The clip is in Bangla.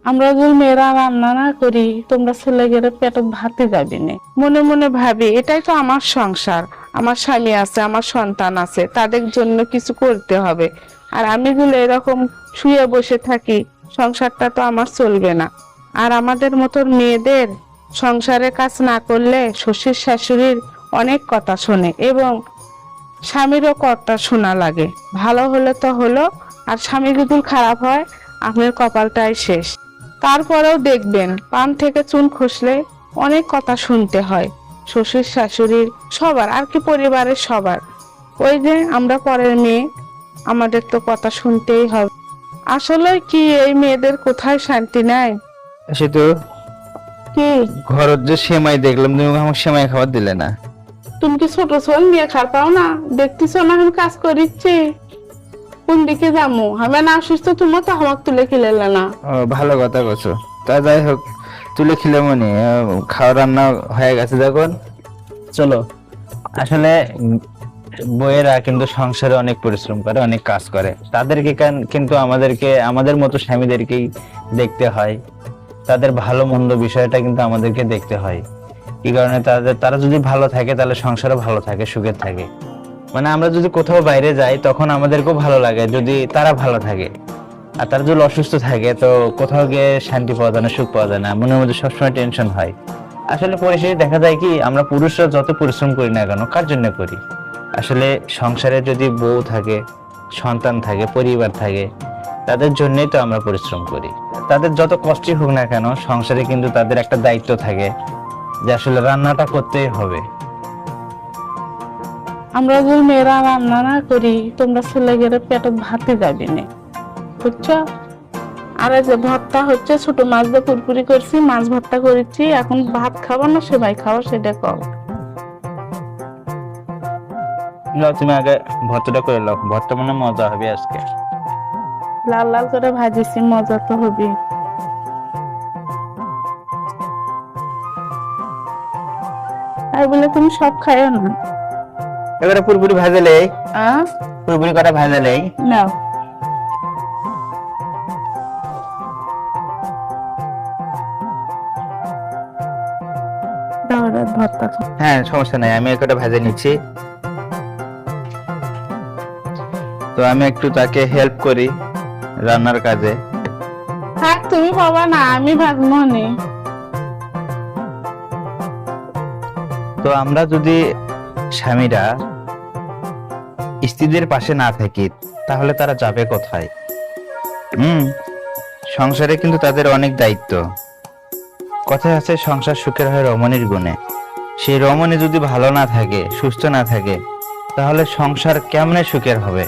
আমরা যদি মেয়েরা রান্না না করি তোমরা ছেলে গেলে পেটত ভাতে যাবি না। মনে মনে ভাবি এটাই তো আমার সংসার, আমার স্বামী আছে, আমার সন্তান আছে, তাদের জন্য কিছু করতে হবে। আর আমি গুলো এরকম শুয়ে বসে থাকি, সংসারটা তো আমার চলবে না। আর আমাদের মতো মেয়েদের সংসারের কাজ না করলে শ্বশুর শাশুড়ির অনেক কথা শোনে এবং স্বামীরও কথা শোনা লাগে। ভালো হলে তো হলো, আর স্বামী যদি খারাপ হয় আপনার কপালটাই শেষ। তারপরেও দেখবেন পান থেকে চুন খসলে অনেক কথা শুনতে হয় শ্বশুর শাশুড়ির, সবার আর কি, পরিবারের সবার। ওই যে আমরা পরের মেয়ে, আমাদের তো কথা শুনতেই হবে। আসলে কি এই মেয়েদের কোথায় শান্তি নাই? শুধু কি ঘরত যে সেমাই দেখলাম, তুমি আমাকে সেমাই খাবার দিলে না। তুমি কি ছোট ছোট নিয়ে খার পাও না? দেখতেছো না আমি কাজ করিচ্ছি, কোন দিকে যাবো? আমি না অসুস্থ, তুমি তো আমাকে তুলে খেলে না। ও, ভালো কথা বলছো। তা যাই হোক, তুলে খেলে মনে খাওয়া রান্না হয়ে গেছে যখন, চলো। আসলে বউয়েরা কিন্তু সংসারে অনেক পরিশ্রম করে, অনেক কাজ করে, তাদেরকে কিন্তু আমাদের মতো স্বামীদেরকেই দেখতে হয়। তাদের ভালো মন্দ বিষয়টা কিন্তু আমাদেরকে দেখতে হয়। কি কারণে? তারা যদি ভালো থাকে তাহলে সংসারও ভালো থাকে, সুখে থাকে। মানে আমরা যদি কোথাও বাইরে যাই তখন আমাদেরকেও ভালো লাগে যদি তারা ভালো থাকে। আর তারা যদি অসুস্থ থাকে তো কোথাও গিয়ে শান্তি পাওয়া যায় না, সুখ পাওয়া যায় না, মনের মধ্যে সবসময় টেনশন হয়। আসলে পরিশেষে দেখা যায় কি, আমরা পুরুষরা যত পরিশ্রম করি না কেন, কার জন্য করি? আসলে সংসারে যদি বউ থাকে, সন্তান থাকে, পরিবার থাকে, তাদের জন্যই তো আমরা পরিশ্রম করি। তাদের যত কষ্টই হোক না কেন, সংসারে কিন্তু তাদের একটা দায়িত্ব থাকে যে আসলে রান্নাটা করতেই হবে। আমরা যদি মেয়েরা রান্না না করি তোমরা ছেলে গেলে পেটত ভাতে যাবি না, বুঝছো? আর এই যে ভর্তা হচ্ছে, ছোট মাছ দিয়ে কুরকুরি করছি, মাছ ভর্তা করেছি। এখন ভাত খাবো না সেমাই খাবো, সেটা কও। নাও, তুমি আগে ভর্তাটা করে নাও, ভর্তা মনে হয় মজা হবে আজকে। লাল লাল করে ভাজিছি, মজা তো হবে। তাই বলে তুমি সব খাইও না। এবারে পুরপুরি ভাজালে, আহ পুরপুরি কটা ভাজালে নাও, দাও রাত ভর্তা খাও। হ্যাঁ, সমস্যা নাই, আমি একটা ভেজে নিচ্ছি। তো আমি একটু তাকে হেল্প করি রান্নার কাজে। থাক, তুমি পাবা না, আমি ভাজবো নি। তো আমরা যদি স্বামীরা স্ত্রীদের পাশে না থাকি তাহলে তারা যাবে কোথায়? সংসারে কিন্তু তাদের অনেক দায়িত্ব। কথায় আছে, সংসার সুখের হয় রমণীর গুণে। সেই রমণী যদি ভালো না থাকে, সুস্থ না থাকে, তাহলে সংসার কেমনে সুখের হবে?